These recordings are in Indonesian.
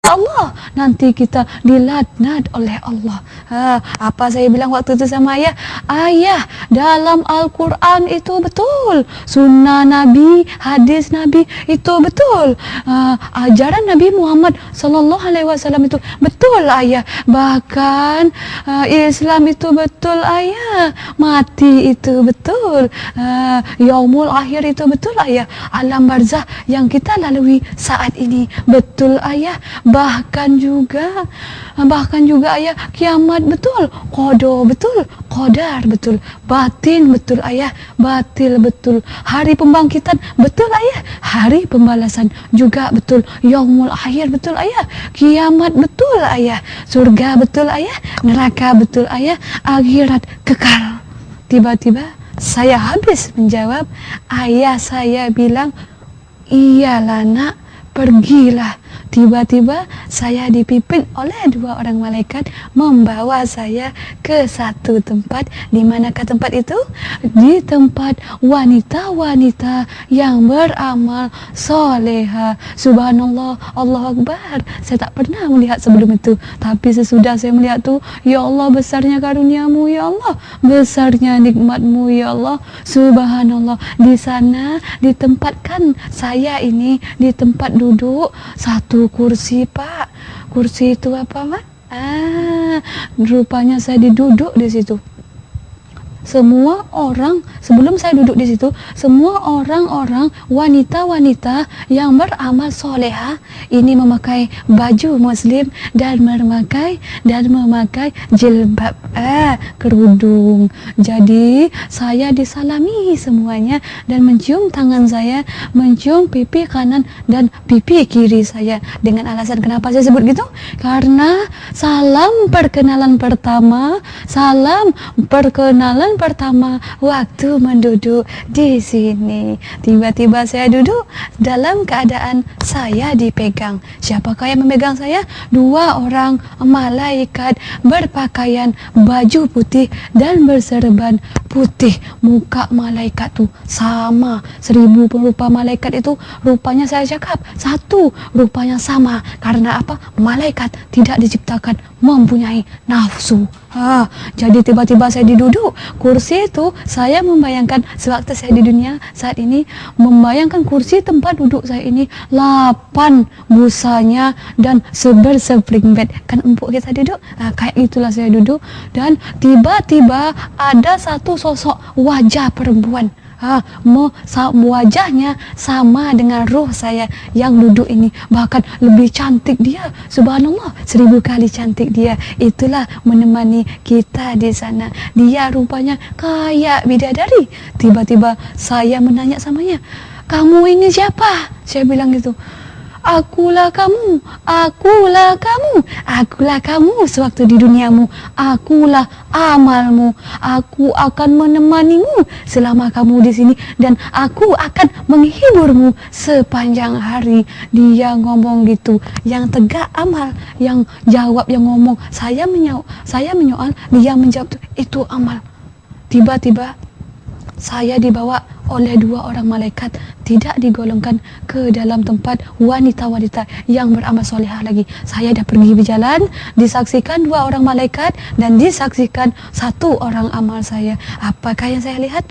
Allah, nanti kita dilaknat oleh Allah. Apa saya bilang waktu itu sama ayah? Ayah, dalam Al-Quran itu betul, sunnah Nabi, hadis Nabi itu betul, ajaran Nabi Muhammad Sallallahu Alaihi Wasallam itu betul ayah. Bahkan Islam itu betul ayah, mati itu betul, yaumul akhir itu betul ayah, alam barzah yang kita lalui saat ini betul ayah. Bahkan juga ayah, kiamat betul, qada betul, qadar betul, batin betul ayah, batil betul, hari pembangkitan betul ayah, hari pembalasan juga betul, yaumul akhir betul ayah, kiamat betul ayah, surga betul ayah, neraka betul ayah, akhirat kekal. Tiba-tiba saya habis menjawab, ayah saya bilang, iyalah nak, pergilah. Tiba-tiba saya dipimpin oleh dua orang malaikat membawa saya ke satu tempat. Di manakah tempat itu? Di tempat wanita-wanita yang beramal soleha. Subhanallah, Allahu Akbar. Saya tak pernah melihat sebelum itu, tapi sesudah saya melihat tu, ya Allah, besarnya karuniamu ya Allah, besarnya nikmatmu ya Allah. Subhanallah, di sana ditempatkan saya ini di tempat duduk satu kursi pak. Kursi itu apa mak? Rupanya saya diduduk di situ. Semua orang, sebelum saya duduk di situ, semua orang-orang, wanita-wanita yang beramal soleha ini memakai baju muslim dan memakai jilbab, kerudung. Jadi saya disalami semuanya dan mencium tangan saya, mencium pipi kanan dan pipi kiri saya. Dengan alasan kenapa saya sebut gitu? Karena salam perkenalan pertama waktu menduduk di sini. Tiba-tiba saya duduk dalam keadaan saya dipegang. Siapakah yang memegang saya? Dua orang malaikat berpakaian baju putih dan berserban putih. Muka malaikat tu sama, 1000 rupa malaikat itu rupanya saya cakap satu, rupanya sama. Karena apa? Malaikat tidak diciptakan mempunyai nafsu. Jadi tiba-tiba saya diduduk kursi itu, saya membayangkan sewaktu saya di dunia saat ini, membayangkan kursi tempat duduk saya ini 8 busanya dan seber-spring bed. Kan empuk kita duduk, kayak itulah saya duduk. Dan tiba-tiba ada satu sosok wajah perempuan. Wajahnya sama dengan roh saya yang duduk ini, bahkan lebih cantik dia. Subhanallah, 1000 kali cantik dia. Itulah menemani kita di sana. Dia rupanya kayak bidadari. Tiba-tiba saya menanya samanya, kamu ini siapa? Saya bilang gitu, akulah kamu, akulah kamu, akulah kamu sewaktu di duniamu, akulah amalmu, aku akan menemanimu selama kamu di sini dan aku akan menghiburmu sepanjang hari. Dia ngomong gitu, yang tegak amal, yang jawab, yang ngomong saya menyoal, dia menjawab itu amal. Tiba-tiba saya dibawa oleh dua orang malaikat, tidak digolongkan ke dalam tempat wanita-wanita yang beramal solehah lagi. Saya dah pergi berjalan, disaksikan dua orang malaikat dan disaksikan satu orang amal saya. Apakah yang saya lihat?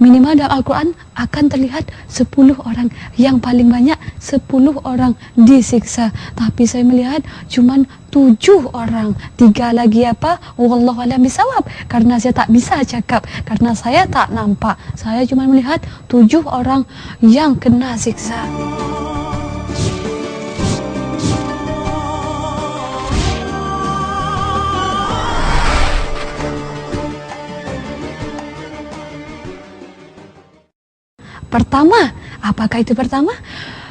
Minimal dalam Al-Quran akan terlihat 10 orang, yang paling banyak 10 orang disiksa. Tapi saya melihat cuman 7 orang. 3 lagi apa? Wallahu a'lam bishawab. Karena saya tak bisa cakap, karena saya tak nampak. Saya cuma melihat 7 orang yang kena siksa. Pertama, apakah itu pertama?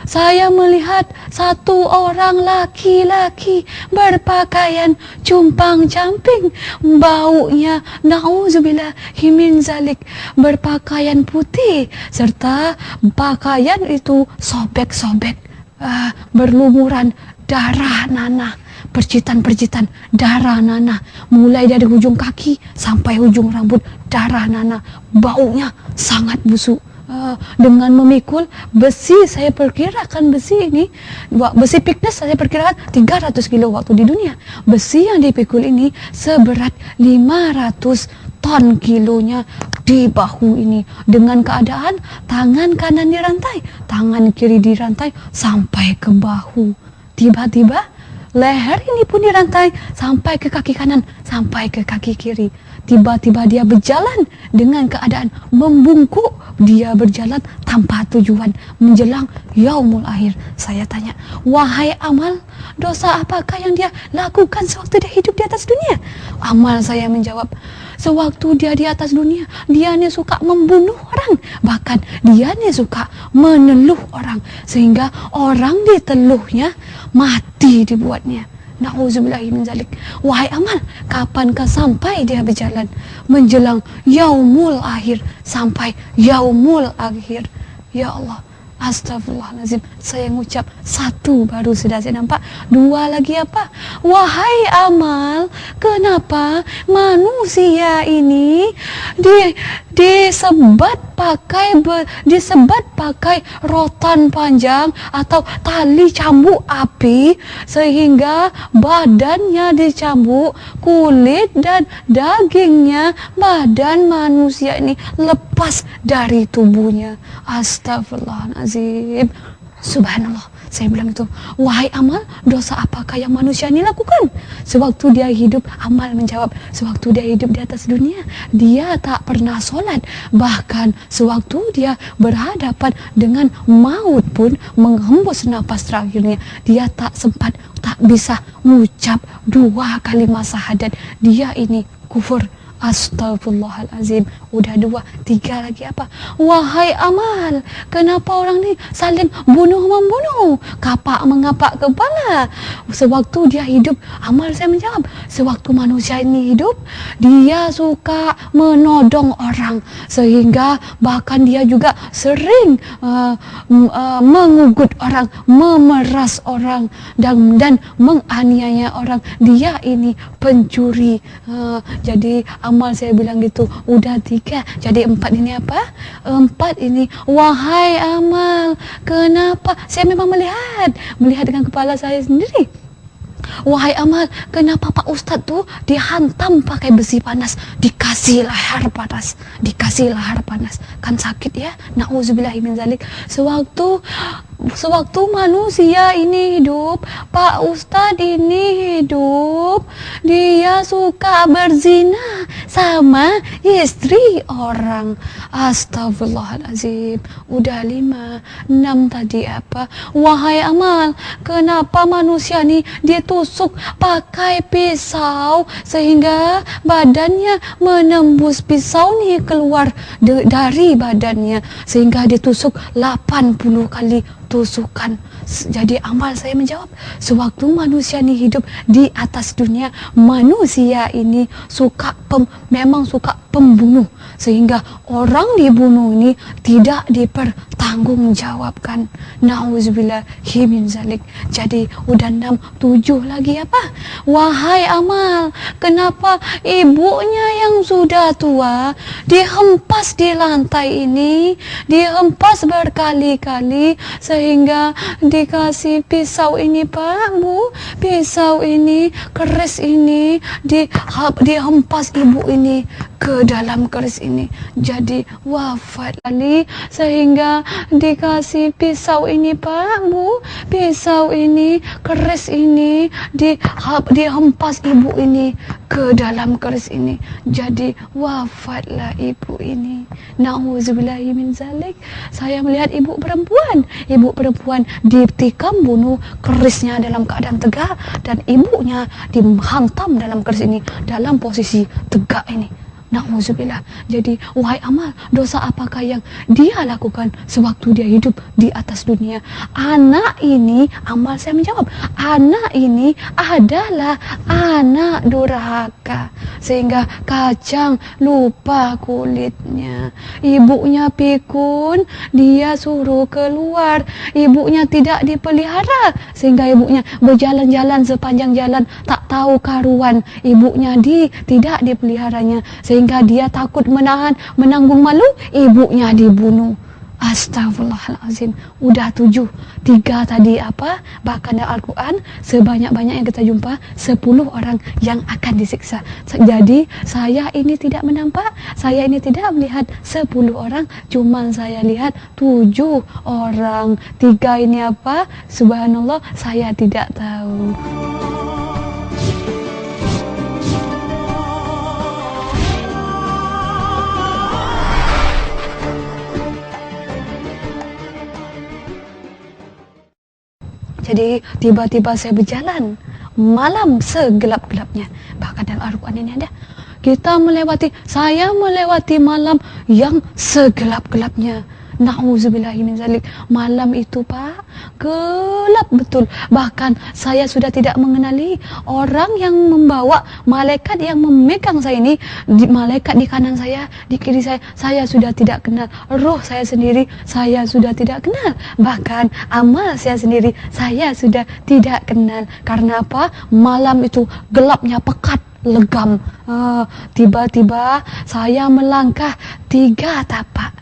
Saya melihat satu orang laki-laki berpakaian cumpang-camping, baunya na'udzubillah min zalik, berpakaian putih, serta pakaian itu sobek-sobek, berlumuran darah nanah, percitan-percitan darah nanah, mulai dari hujung kaki sampai hujung rambut darah nanah, baunya sangat busuk. dengan memikul besi. Saya perkirakan besi ini, besi piknis saya perkirakan 300 kilo waktu di dunia. Besi yang dipikul ini seberat 500 ton kilonya di bahu ini, dengan keadaan tangan kanan dirantai, tangan kiri dirantai sampai ke bahu. Tiba-tiba leher ini pun dirantai sampai ke kaki kanan, sampai ke kaki kiri. Tiba-tiba dia berjalan dengan keadaan membungkuk. Dia berjalan tanpa tujuan menjelang yaumul akhir. Saya tanya, wahai Amal, dosa apakah yang dia lakukan sewaktu dia hidup di atas dunia? Amal saya menjawab, sewaktu dia di atas dunia, dia ni suka membunuh orang. Bahkan dia ni suka meneluh orang, sehingga orang diteluhnya mati dibuatnya. Na'udzubillahi min zalik. Wahai Amal, kapankah sampai dia berjalan menjelang yaumul akhir, sampai yaumul akhir? Ya Allah, astagfirullahaladzim. Saya ngucap satu baru sudah saya nampak, dua lagi apa? Wahai Amal, kenapa manusia ini disebat pakai rotan panjang atau tali cambuk api, sehingga badannya dicambuk, kulit dan dagingnya badan manusia ini lepas dari tubuhnya. Astagfirullahaladzim. Subhanallah. Saya bilang itu, wahai Amal, dosa apakah yang manusia ini lakukan? Sewaktu dia hidup, Amal menjawab, sewaktu dia hidup di atas dunia, dia tak pernah solat. Bahkan sewaktu dia berhadapan dengan maut pun, menghembus nafas terakhirnya, dia tak sempat, tak bisa mengucap 2 kalimat syahadat. Dia ini kufur. Astagfirullahalazim. Udah 2, 3 lagi apa? Wahai Amal, kenapa orang ni saling bunuh-membunuh, kapak mengapak kepala? Sewaktu dia hidup, Amal saya menjawab, sewaktu manusia ini hidup, dia suka menodong orang, sehingga bahkan dia juga sering mengugut orang, memeras orang, dan menganiaya orang. Dia ini pencuri. Jadi Amal saya bilang gitu, udah 3, jadi 4 ini apa? 4 ini, wahai Amal, kenapa? Saya memang melihat dengan kepala saya sendiri. Wahai Amal, kenapa Pak Ustadz tuh dihantam pakai besi panas, dikasih lahar panas, kan sakit ya. Na'udzubillahi min zalik. Sewaktu manusia ini hidup, Pak Ustadz ini hidup, dia suka berzina sama istri orang. Astagfirullahaladzim. Udah 5, 6 tadi apa? Wahai Amal, kenapa manusia ini ditusuk pakai pisau, sehingga badannya menembus pisau nih keluar dari badannya, sehingga ditusuk 80 kali tusukan. Jadi Amal saya menjawab, sewaktu manusia ini hidup di atas dunia, manusia ini memang suka pembunuh, sehingga orang dibunuh ini tidak dipertanggungjawabkan. Na'udzubillahi min zalik. Jadi udah 6, 7 lagi apa? Wahai Amal, kenapa ibunya yang sudah tua dihempas di lantai ini, dihempas berkali-kali, sehingga dikasih pisau ini Pak Bu, pisau ini, keris ini, dihempas ibu ini ke dalam keris ini, jadi wafat kali, sehingga dikasih pisau ini Pak Bu, pisau ini, keris ini, dihempas ibu ini ke dalam keris ini, jadi wafatlah ibu ini. Na'udzubillahi min zalik. Saya melihat ibu perempuan ditikam bunuh, kerisnya dalam keadaan tegak, dan ibunya dihantam dalam keris ini dalam posisi tegak ini. Na'udzubillah. Jadi wahai Amal, dosa apakah yang dia lakukan sewaktu dia hidup di atas dunia? Anak ini, Amal saya menjawab, anak ini adalah anak durhaka, sehingga kacang lupa kulitnya. Ibunya pikun, dia suruh keluar, ibunya tidak dipelihara, sehingga ibunya berjalan-jalan sepanjang jalan tak tahu karuan, ibunya tidak dipeliharanya, sehingga dia takut menanggung malu, ibunya dibunuh. Astagfirullahalazim. Udah 7. 3 tadi apa? Bahkan dalam Al-Quran sebanyak-banyak yang kita jumpa 10 orang yang akan disiksa. Jadi saya ini tidak menampak, saya ini tidak melihat 10 orang, cuman saya lihat 7 orang. 3 ini apa? Subhanallah, saya tidak tahu. Jadi tiba-tiba saya berjalan malam segelap-gelapnya. Bahkan dalam Al-Quran ini ada, saya melewati malam yang segelap-gelapnya. Na'udzubillahi min zalik. Malam itu Pak, gelap betul. Bahkan saya sudah tidak mengenali orang yang membawa, malaikat yang memegang saya ini, malaikat di kanan saya, di kiri saya sudah tidak kenal. Roh saya sendiri, saya sudah tidak kenal. Bahkan amal saya sendiri, saya sudah tidak kenal. Karena apa? Malam itu gelapnya pekat, legam. Tiba-tiba saya melangkah 3 tapak.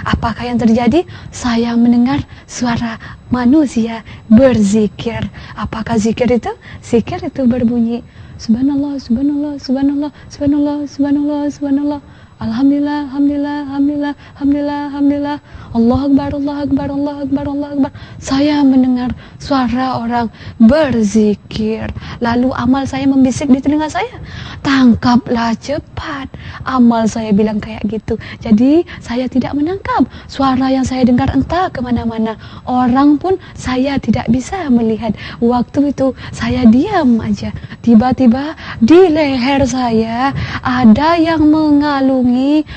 Apakah yang terjadi? Saya mendengar suara manusia berzikir. Apakah zikir itu? Zikir itu berbunyi Subhanallah, Subhanallah, Subhanallah, Subhanallah, Subhanallah, Subhanallah, Alhamdulillah, Alhamdulillah, Alhamdulillah, Alhamdulillah, Alhamdulillah, Allah Akbar, Allah Akbar, Allah Akbar, Allah Akbar. Saya mendengar suara orang berzikir. Lalu amal saya membisik di telinga saya, tangkaplah cepat. Amal saya bilang kayak gitu. Jadi saya tidak menangkap suara yang saya dengar entah kemana-mana. Orang pun saya tidak bisa melihat. Waktu itu saya diam aja. Tiba-tiba di leher saya ada yang mengalungi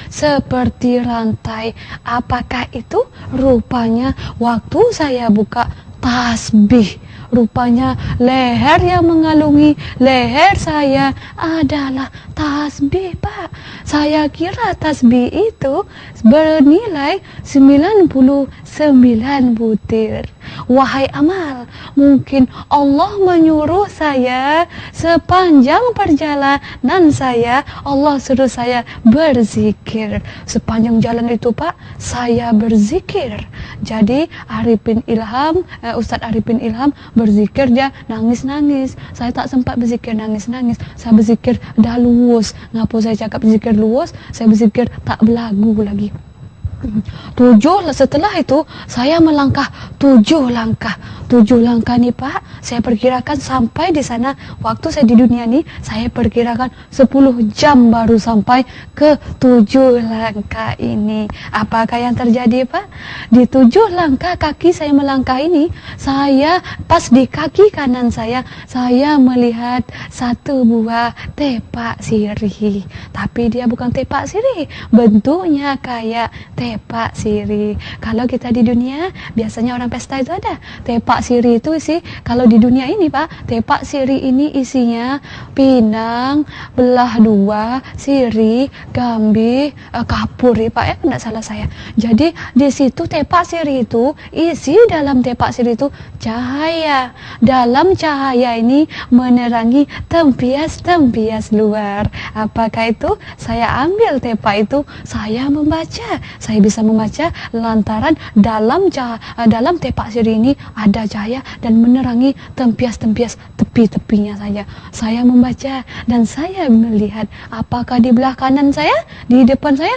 seperti rantai. Apakah itu? Rupanya waktu saya buka tasbih. Rupanya leher yang mengalungi leher saya adalah tasbih, Pak. Saya kira tasbih itu bernilai 99 butir. Wahai amal, mungkin Allah menyuruh saya sepanjang perjalanan saya, Allah suruh saya berzikir. Sepanjang jalan itu Pak, saya berzikir. Jadi Ustadz Arifin Ilham berzikir, dia nangis-nangis. Saya tak sempat berzikir nangis-nangis. Saya berzikir dah luwes. Ngapa saya cakap berzikir luwes? Saya berzikir tak belagu lagi. 7 setelah itu saya melangkah 7 langkah. 7 langkah nih Pak, saya perkirakan sampai di sana waktu saya di dunia nih, saya perkirakan 10 jam baru sampai ke 7 langkah ini. Apakah yang terjadi Pak? Di 7 langkah kaki saya melangkah ini, saya pas di kaki kanan saya melihat 1 buah tepak sirih. Tapi dia bukan tepak sirih, bentuknya kayak tepak sirih. Kalau kita di dunia, biasanya orang pesta itu ada tepak sirih itu sih. Kalau di dunia ini Pak, tepak sirih ini isinya pinang belah 2, sirih, gambih, kapur ya Pak ya, enggak salah saya. Jadi di situ tepak sirih itu, isi dalam tepak sirih itu cahaya. Dalam cahaya ini menerangi tempias-tempias luar. Apakah itu? Saya ambil tepak itu, saya membaca. Saya bisa membaca lantaran dalam tepak sirih ini ada cahaya dan menerangi tempias-tempias tepi-tepinya saja. Saya membaca dan saya melihat apakah di belah kanan saya, di depan saya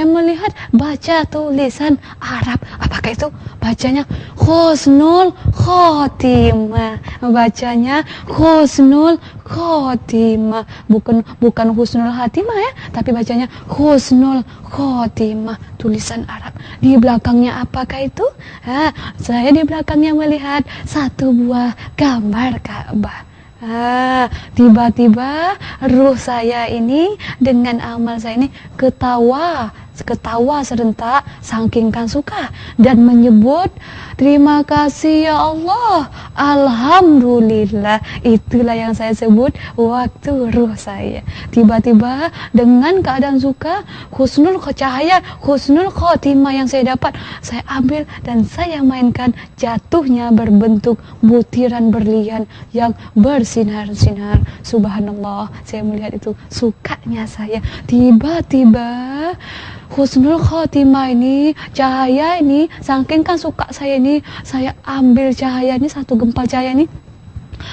melihat baca tulisan Arab. Apakah itu? Bacanya Husnul Khotimah. Bacanya Husnul Khotimah. Bukan Husnul Hatimah ya, tapi bacanya Husnul Khotimah, tulisan Arab. Di belakangnya apakah itu? Saya di belakangnya melihat 1 buah gambar Ka'bah. Tiba-tiba ruh saya ini dengan amal saya ini ketawa serentak saking kan suka dan menyebut terima kasih ya Allah, alhamdulillah. Itulah yang saya sebut waktu ruh saya tiba-tiba dengan keadaan suka, husnul khotimah yang saya dapat, saya ambil dan saya mainkan, jatuhnya berbentuk butiran berlian yang bersinar-sinar. Subhanallah, saya melihat itu, sukanya saya. Tiba-tiba husnul khotimah ini, cahaya ini, saking kan suka saya ini, saya ambil cahaya ini, satu gempal cahaya ini,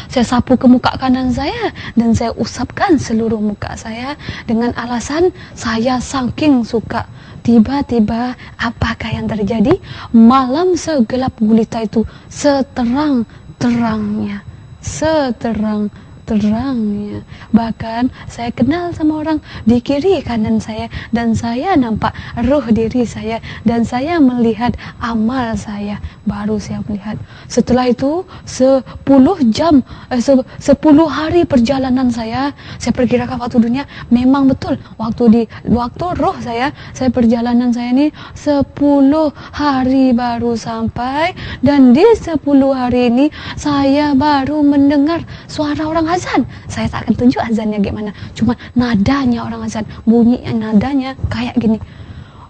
saya sapu ke muka kanan saya dan saya usapkan seluruh muka saya dengan alasan saya saking suka. Tiba-tiba apakah yang terjadi? Malam segelap gulita itu seterang-terangnya, seterang-terangnya. Bahkan saya kenal sama orang di kiri kanan saya dan saya nampak ruh diri saya dan saya melihat amal saya. Baru saya melihat. Setelah itu 10 hari perjalanan saya perkirakan waktu dunia memang betul waktu roh saya perjalanan saya ini 10 hari baru sampai, dan di 10 hari ini saya baru mendengar suara orang azan. Saya tak akan tunjuk azannya gimana, cuma nadanya orang azan, bunyi nadanya kayak gini.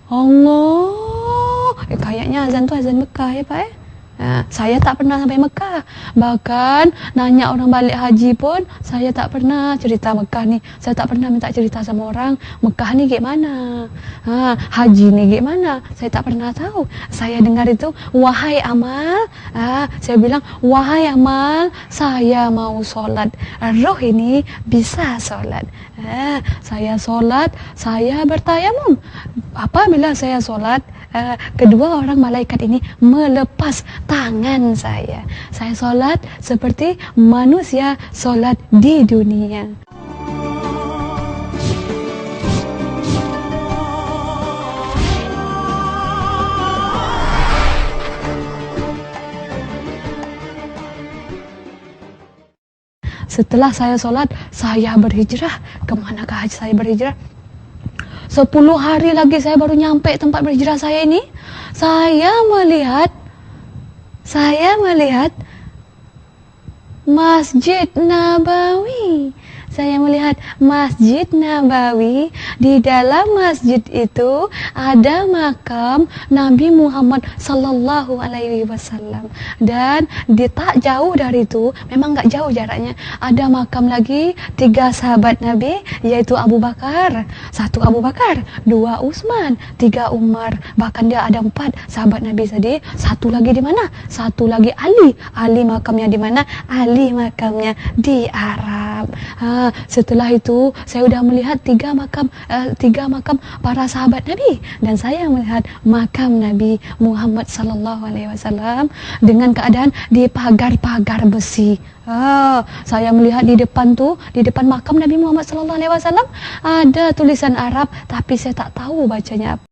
Allah, kayaknya azan tuh azan Mekah ya Pak. Nah, saya tak pernah sampai Mekah. Bahkan nanya orang balik haji pun saya tak pernah cerita Mekah nih. Saya tak pernah minta cerita sama orang Mekah nih gimana, haji nih gimana. Saya tak pernah tahu. Saya dengar itu, wahai amal, saya bilang, wahai amal, saya mau sholat. Roh ini bisa sholat. Saya sholat, saya bertayamum. Apabila saya sholat, kedua orang malaikat ini melepas tangan saya. Saya sholat seperti manusia sholat di dunia. Setelah saya sholat, saya berhijrah. Kemanakah saya berhijrah? 10 hari lagi saya baru nyampe tempat berhijrah saya ini. Saya melihat Masjid Nabawi. Saya melihat Masjid Nabawi. Di dalam masjid itu ada makam Nabi Muhammad Sallallahu Alaihi Wasallam. Dan tak jauh dari itu, memang nggak jauh jaraknya, ada makam lagi 3 sahabat Nabi, yaitu Abu Bakar. 1 Abu Bakar, 2 Utsman, 3 Umar. Bahkan dia ada 4 sahabat Nabi tadi. 1 lagi di mana? 1 lagi Ali. Ali makamnya di mana? Ali makamnya di Arab. Setelah itu saya sudah melihat 3 makam para sahabat Nabi, dan saya melihat makam Nabi Muhammad Sallallahu Alaihi Wasallam dengan keadaan di pagar-pagar besi. Saya melihat di depan makam Nabi Muhammad Sallallahu Alaihi Wasallam ada tulisan Arab, tapi saya tak tahu bacanya apa.